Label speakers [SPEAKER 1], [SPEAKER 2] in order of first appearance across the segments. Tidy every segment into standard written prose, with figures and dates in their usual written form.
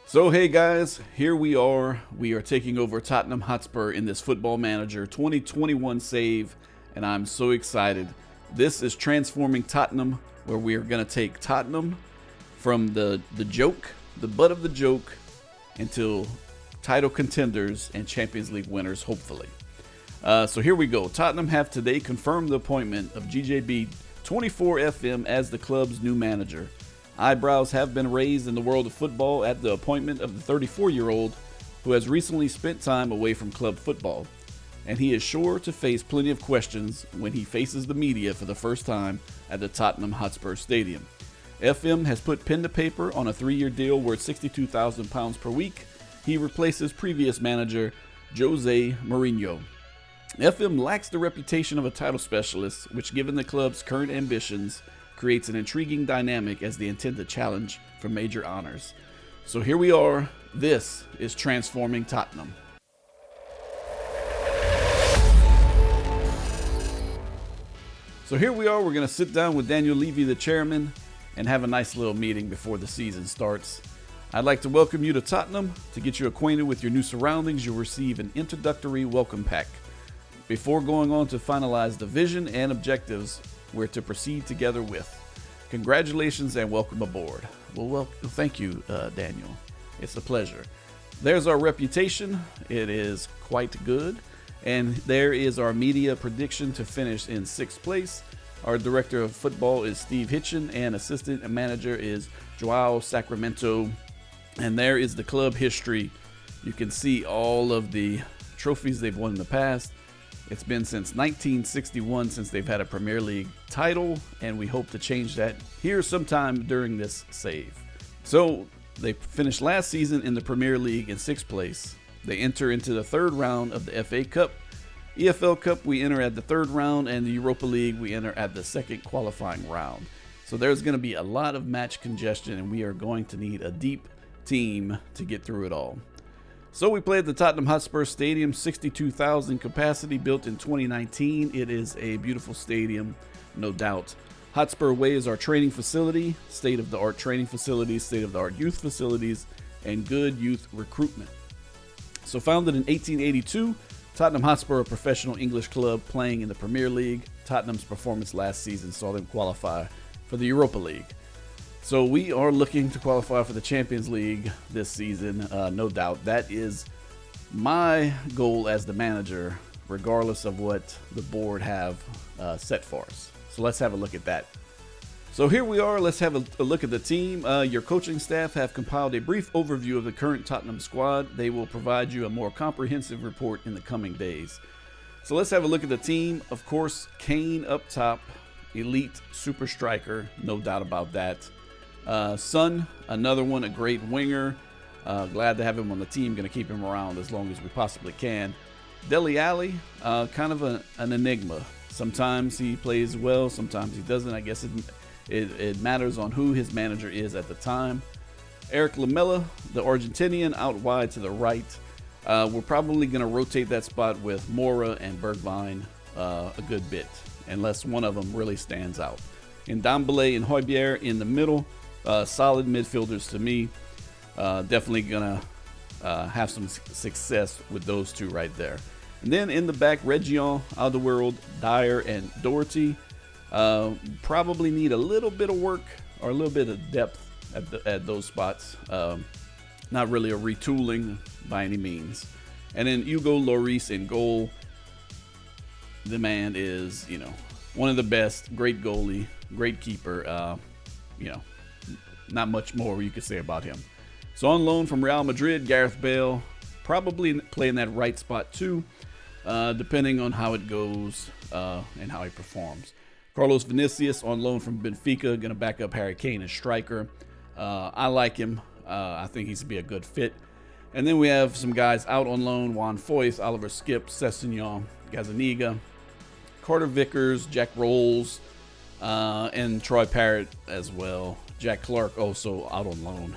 [SPEAKER 1] So hey guys, here we are. We are taking over Tottenham Hotspur in this Football Manager 2021 save, and I'm so excited. This is Transforming Tottenham, where we are going to take Tottenham from the joke, the butt of the joke, until title contenders and Champions League winners, hopefully. So here we go. Tottenham have today confirmed the appointment of GJB 24 FM as the club's new manager. Eyebrows have been raised in the world of football at the appointment of the 34-year-old who has recently spent time away from club football, and he is sure to face plenty of questions when he faces the media for the first time at the Tottenham Hotspur Stadium. FM has put pen to paper on a 3-year deal worth £62,000 per week. He replaces previous manager Jose Mourinho. FM lacks the reputation of a title specialist, which, given the club's current ambitions, creates an intriguing dynamic as they intend to challenge for major honors. So here we are. This is Transforming Tottenham. So here we are. We're going to sit down with Daniel Levy, the chairman, and have a nice little meeting before the season starts. I'd like to welcome you to Tottenham. To get you acquainted with your new surroundings, you'll receive an introductory welcome pack. Before going on to finalize the vision and objectives we're to proceed together with. Congratulations and welcome aboard. Well, thank you, Daniel. It's a pleasure. There's our reputation. It is quite good. And there is our media prediction to finish in 6th place. Our director of football is Steve Hitchen, and assistant manager is Joao Sacramento. And there is the club history. You can see all of the trophies they've won in the past. It's been since 1961 since they've had a Premier League title, and we hope to change that here sometime during this save. So they finished last season in the Premier League in 6th place. They enter into the 3rd round of the FA Cup. EFL Cup, we enter at the 3rd round, and the Europa League, we enter at the 2nd qualifying round. So there's going to be a lot of match congestion, and we are going to need a deep team to get through it all. So we play at the Tottenham Hotspur Stadium, 62,000 capacity, built in 2019. It is a beautiful stadium, no doubt. Hotspur Way is our training facility, state-of-the-art training facilities, state-of-the-art youth facilities, and good youth recruitment. So founded in 1882, Tottenham Hotspur, a professional English club playing in the Premier League. Tottenham's performance last season saw them qualify for the Europa League. So we are looking to qualify for the Champions League this season, no doubt. That is my goal as the manager, regardless of what the board have set for us. So let's have a look at that. So here we are. Let's have a look at the team. Your coaching staff have compiled a brief overview of the current Tottenham squad. They will provide you a more comprehensive report in the coming days. So let's have a look at the team. Of course, Kane up top, elite super striker, no doubt about that. Son, another one, a great winger. Glad to have him on the team. Going to keep him around as long as we possibly can. Dele Alli, kind of an enigma. Sometimes he plays well, sometimes he doesn't. I guess it matters on who his manager is at the time. Eric Lamela, the Argentinian, out wide to the right. We're probably going to rotate that spot with Mora and Bergwijn a good bit, unless one of them really stands out. And Ndombele and Højbjerg in the middle. Solid midfielders to me. Definitely gonna have some success with those two right there. And then in the back, Region, Alderweireld, Dyer, and Doherty. Probably need a little bit of work or a little bit of depth at those spots. Not really a retooling by any means. And then Hugo Lloris in goal. The man is, one of the best. Great goalie, great keeper. Not much more you could say about him. So on loan from Real Madrid, Gareth Bale, probably playing that right spot too, depending on how it goes and how he performs. Carlos Vinicius on loan from Benfica, going to back up Harry Kane as striker. I like him. I think he's going to be a good fit. And then we have some guys out on loan: Juan Foyth, Oliver Skipp, Sessegnon, Gazaniga, Carter Vickers, Jack Rolls, and Troy Parrott as well. Jack Clark also out on loan.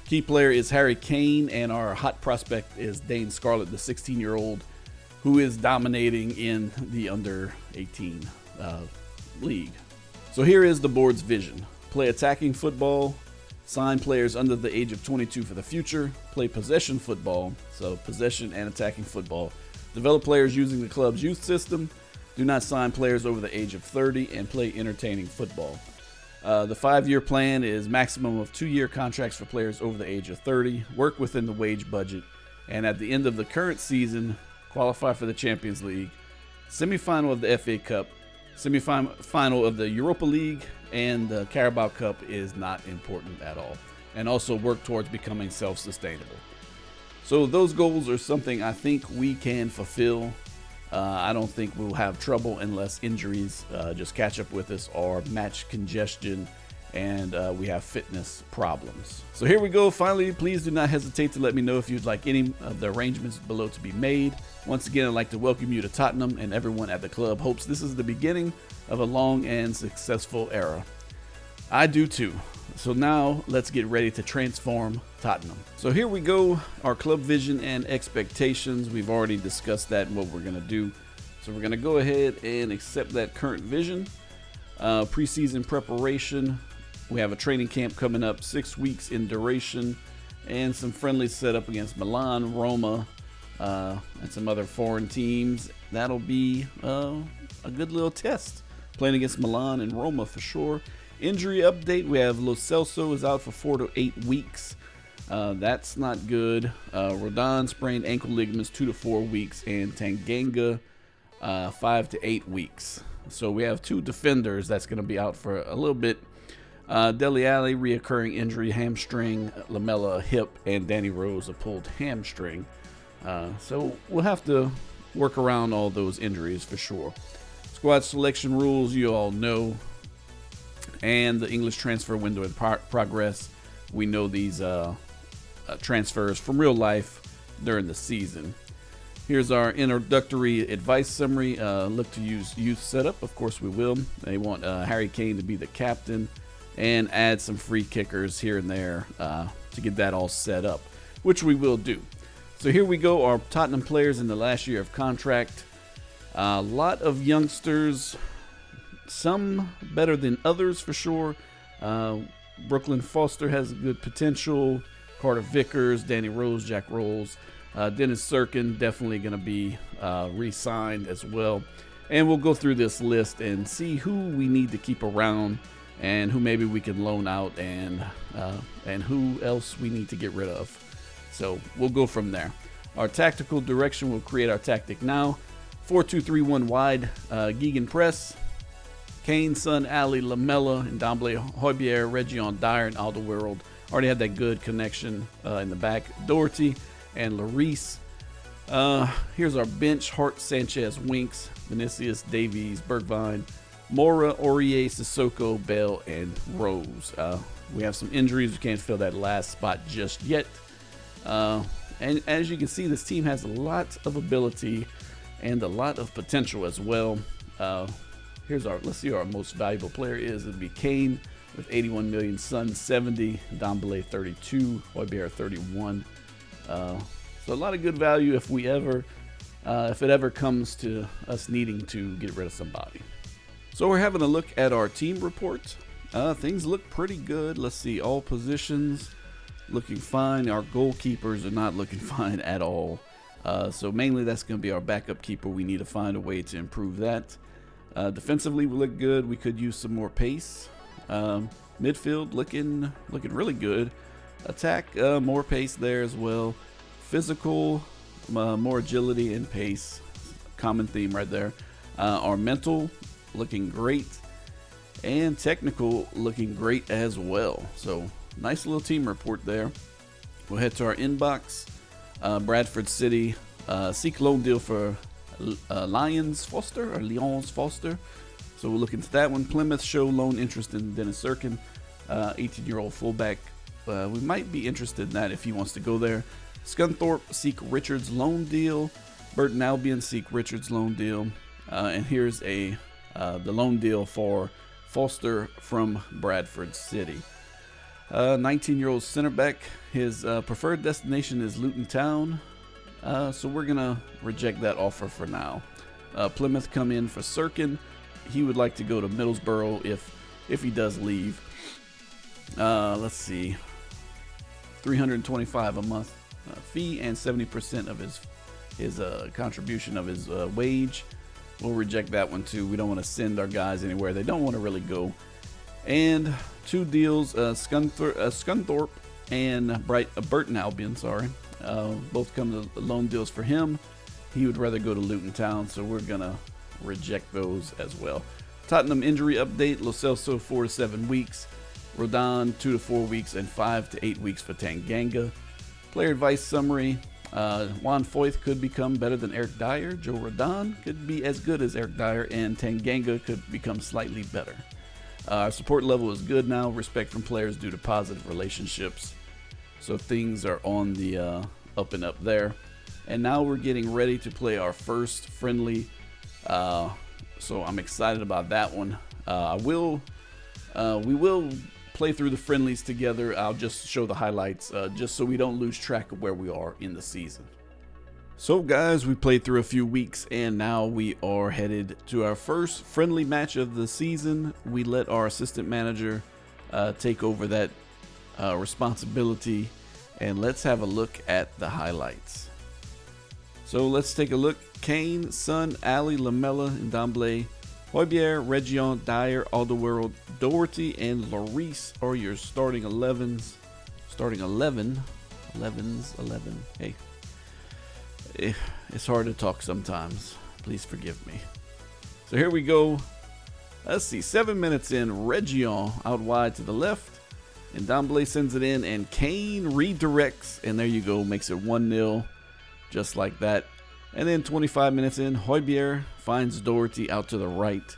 [SPEAKER 1] Key player is Harry Kane, and our hot prospect is Dane Scarlett, the 16-year-old, who is dominating in the under-18 league. So here is the board's vision. Play attacking football, Sign players under the age of 22 for the future. Play possession football, so possession and attacking football. Develop players using the club's youth system. Do not sign players over the age of 30 and play entertaining football. The 5-year plan is maximum of 2-year contracts for players over the age of 30. Work within the wage budget. And at the end of the current season, qualify for the Champions League, semifinal of the FA Cup, semifinal of the Europa League, and the Carabao Cup is not important at all. And also work towards becoming self-sustainable. So those goals are something I think we can fulfill. I don't think we'll have trouble unless injuries just catch up with us or match congestion and we have fitness problems. So here we go. Finally, please do not hesitate to let me know if you'd like any of the arrangements below to be made. Once again, I'd like to welcome you to Tottenham, and everyone at the club hopes this is the beginning of a long and successful era. I do too. So now let's get ready to transform Tottenham. So here we go, our club vision and expectations. We've already discussed that and what we're going to do. So we're going to go ahead and accept that current vision. Preseason preparation. We have a training camp coming up, 6 weeks in duration, and some friendlies set up against Milan, Roma, and some other foreign teams. That'll be a good little test, playing against Milan and Roma for sure. Injury update, we have Lo Celso is out for 4 to 8 weeks. That's not good. Rodon sprained ankle ligaments 2 to 4 weeks, and Tanganga 5 to 8 weeks. So we have 2 defenders that's going to be out for a little bit. Dele Alli, reoccurring injury, hamstring, Lamela, hip, and Danny Rose, a pulled hamstring. So we'll have to work around all those injuries for sure. Squad selection rules, you all know. And the English transfer window in progress. We know these transfers from real life during the season. Here's our introductory advice summary. Look to use youth setup. Of course we will. They want Harry Kane to be the captain and add some free kickers here and there to get that all set up, which we will do. So here we go, our Tottenham players in the last year of contract. A lot of youngsters, some better than others for sure. Brooklyn Foster has good potential. Carter Vickers, Danny Rose, Jack Rolls. Dennis Serkin definitely going to be re-signed as well. And we'll go through this list and see who we need to keep around and who maybe we can loan out and who else we need to get rid of. So we'll go from there. Our tactical direction, we'll create our tactic now. 4-2-3-1 wide, Gegan press. Kane, Son, Ali, Lamela, and Ndombele, Højbjerg, Region Dyer, and Alderweireld. Already had that good connection in the back. Doherty and Lloris. Here's our bench. Hart, Sanchez, Winks, Vinicius, Davies, Bergwijn, Mora, Aurier, Sissoko, Bell, and Rose. We have some injuries. We can't fill that last spot just yet. And as you can see, this team has a lot of ability and a lot of potential as well. Let's see who our most valuable player is. It'll be Kane with 81 million, Son 70, Ndombele 32, Højbjerg 31. So a lot of good value if it ever comes to us needing to get rid of somebody. So we're having a look at our team report. Things look pretty good. Let's see, all positions looking fine. Our goalkeepers are not looking fine at all. So mainly that's going to be our backup keeper. We need to find a way to improve that. Defensively, we look good. We could use some more pace. Midfield looking really good. Attack, more pace there as well. Physical, more agility and pace. Common theme right there. Our mental looking great. And technical looking great as well. So nice little team report there. We'll head to our inbox. Bradford City. Seek loan deal for Lyons Foster. So we'll look into that one. Plymouth show loan interest in Dennis Serkin, 18-year-old fullback. We might be interested in that if he wants to go there. Scunthorpe seek Richards loan deal. Burton Albion seek Richards loan deal. And here's the loan deal for Foster from Bradford City. 19-year-old center back. His preferred destination is Luton Town. So we're going to reject that offer for now. Plymouth come in for Serkin. He would like to go to Middlesbrough if he does leave. Let's see, 325 a month fee and 70% of his contribution of his wage. We'll reject that one too. We don't want to send our guys anywhere they don't want to really go. And 2 deals, Scunthorpe and Burton Albion, both come to loan deals for him. He would rather go to Luton Town, so we're going to reject those as well. Tottenham injury update: Lo Celso 4 to 7 weeks, Rodon 2 to 4 weeks, and 5 to 8 weeks for Tanganga. Player advice summary: Juan Foyth could become better than Eric Dyer, Joe Rodon could be as good as Eric Dyer, and Tanganga could become slightly better. Our support level is good now, respect from players due to positive relationships. So things are on the up and up there. And now we're getting ready to play our first friendly. So I'm excited about that one. We will play through the friendlies together. I'll just show the highlights just so we don't lose track of where we are in the season. So guys, we played through a few weeks and now we are headed to our first friendly match of the season. We let our assistant manager take over that responsibility, and let's have a look at the highlights. So let's take a look. Kane, Son, Ali, Lamela, Ndombele, Højbjerg, Region, Dyer, Alderweireld, Doherty, and Lloris are your starting 11s. Starting 11. Hey, it's hard to talk sometimes. Please forgive me. So here we go. Let's see. 7 minutes in. Region out wide to the left. And Ndombele sends it in. And Kane redirects. And there you go. Makes it 1-0. Just like that. And then 25 minutes in, Højbjerg finds Doherty out to the right.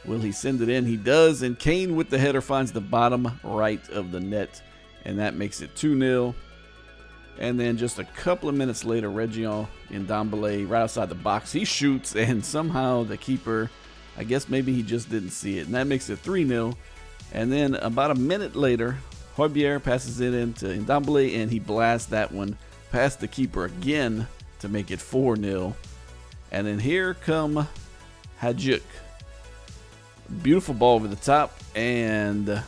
[SPEAKER 1] Will he send it in? He does, and Kane with the header finds the bottom right of the net, and that makes it 2-0. And then just a couple of minutes later, Region and Ndombele right outside the box. He shoots, and somehow the keeper, I guess maybe he just didn't see it, and that makes it 3-0. And then about a minute later, Højbjerg passes it into Ndombele, and he blasts that one past the keeper again to make it 4-0. And then here come Hajduk. Beautiful ball over the top, and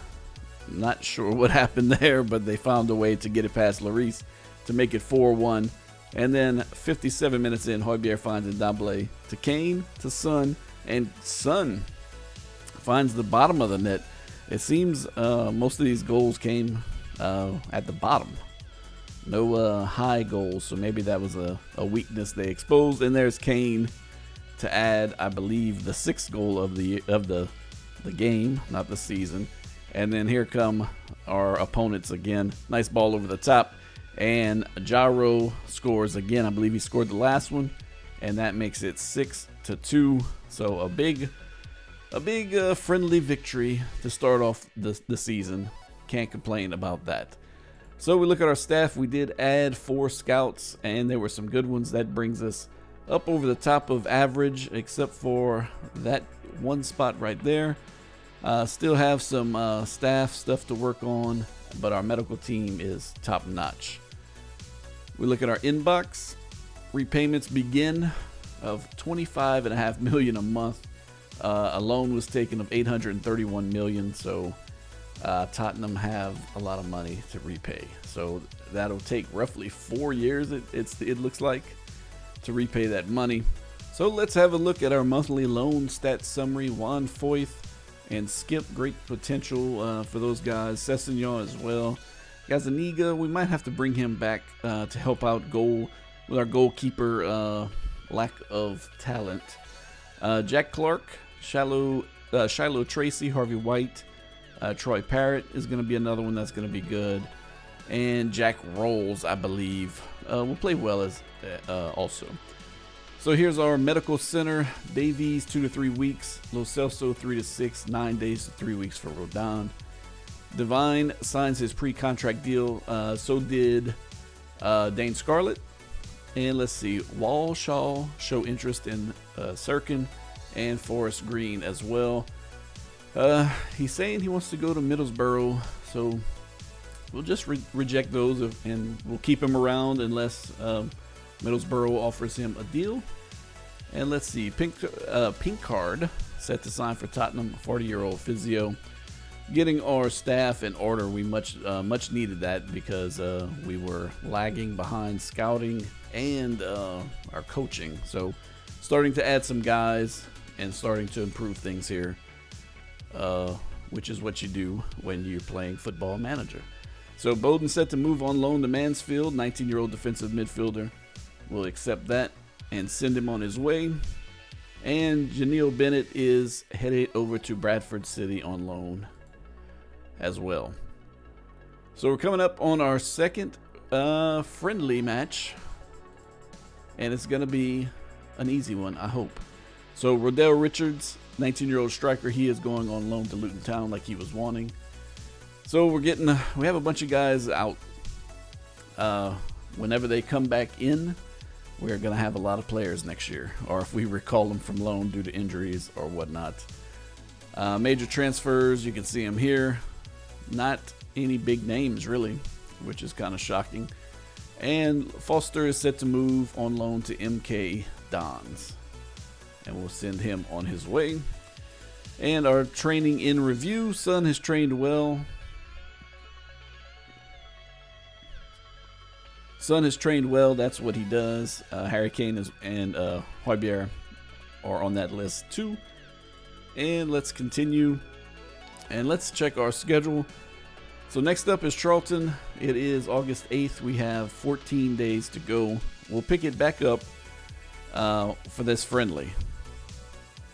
[SPEAKER 1] not sure what happened there, but they found a way to get it past Lloris to make it 4-1. And then 57 minutes in, Højbjerg finds Ndombele to Kane to Son, and Son finds the bottom of the net. It seems most of these goals came at the bottom. No high goals, so maybe that was a weakness they exposed. And there's Kane to add, I believe, the 6th goal of the game, not the season. And then here come our opponents again. Nice ball over the top, and Jaro scores again. I believe he scored the last one, and that makes it 6-2. So a big friendly victory to start off the season. Can't complain about that. So we look at our staff. We did add 4 scouts, and there were some good ones. That brings us up over the top of average, except for that one spot right there. Still have some staff stuff to work on, but our medical team is top notch. We look at our inbox. Repayments begin of $25.5 million a month. A loan was taken of $831 million, so Tottenham have a lot of money to repay. So that'll take roughly 4 years, it looks like, to repay that money. So let's have a look at our monthly loan stats summary. Juan Foyth and Skip, great potential for those guys. Sessegnon as well. Gazaniga, we might have to bring him back to help out with our goalkeeper lack of talent. Jack Clark, Shiloh Tracy, Harvey White, Troy Parrott is going to be another one that's going to be good. And Jack Rolls, I believe, will play well as also. So here's our medical center. Davies, 2 to 3 weeks. Lo Celso, 3 to 6, 9 days to 3 weeks for Rodon. Divine signs his pre-contract deal. So did Dane Scarlett. And let's see, Walshaw show interest in Sirkin and Forest Green as well. He's saying he wants to go to Middlesbrough, so we'll just reject those and we'll keep him around unless Middlesbrough offers him a deal. And let's see, Pink card set to sign for Tottenham, 40-year-old physio. getting our staff in order. We much needed that because we were lagging behind scouting and our coaching. So starting to add some guys and starting to improve things here, which is what you do when you're playing Football Manager. So Bowden set to move on loan to Mansfield, 19-year-old defensive midfielder. We'll accept that and send him on his way. And Janelle Bennett is headed over to Bradford City on loan as well. So we're coming up on our second friendly match, and it's going to be an easy one, I hope. So Rodell Richards, 19-year-old striker, he is going on loan to Luton Town like he was wanting. So we have a bunch of guys out. Whenever they come back in, we're going to have a lot of players next year, or if we recall them from loan due to injuries or whatnot. Major transfers, you can see them here. Not any big names, really, which is kind of shocking. And Foster is set to move on loan to MK Dons, and we'll send him on his way. And our training in review, Son has trained well. Son has trained well. That's what he does. Harry Kane and Højbjerg are on that list too. And let's continue. And let's check our schedule. So next up is Charlton. It is August 8th. We have 14 days to go. We'll pick it back up for this friendly.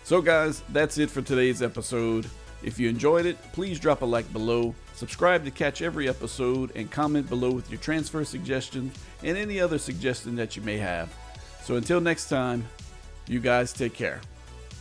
[SPEAKER 1] So guys, that's it for today's episode. If you enjoyed it, please drop a like below, subscribe to catch every episode, and comment below with your transfer suggestions and any other suggestion that you may have. So until next time, you guys take care.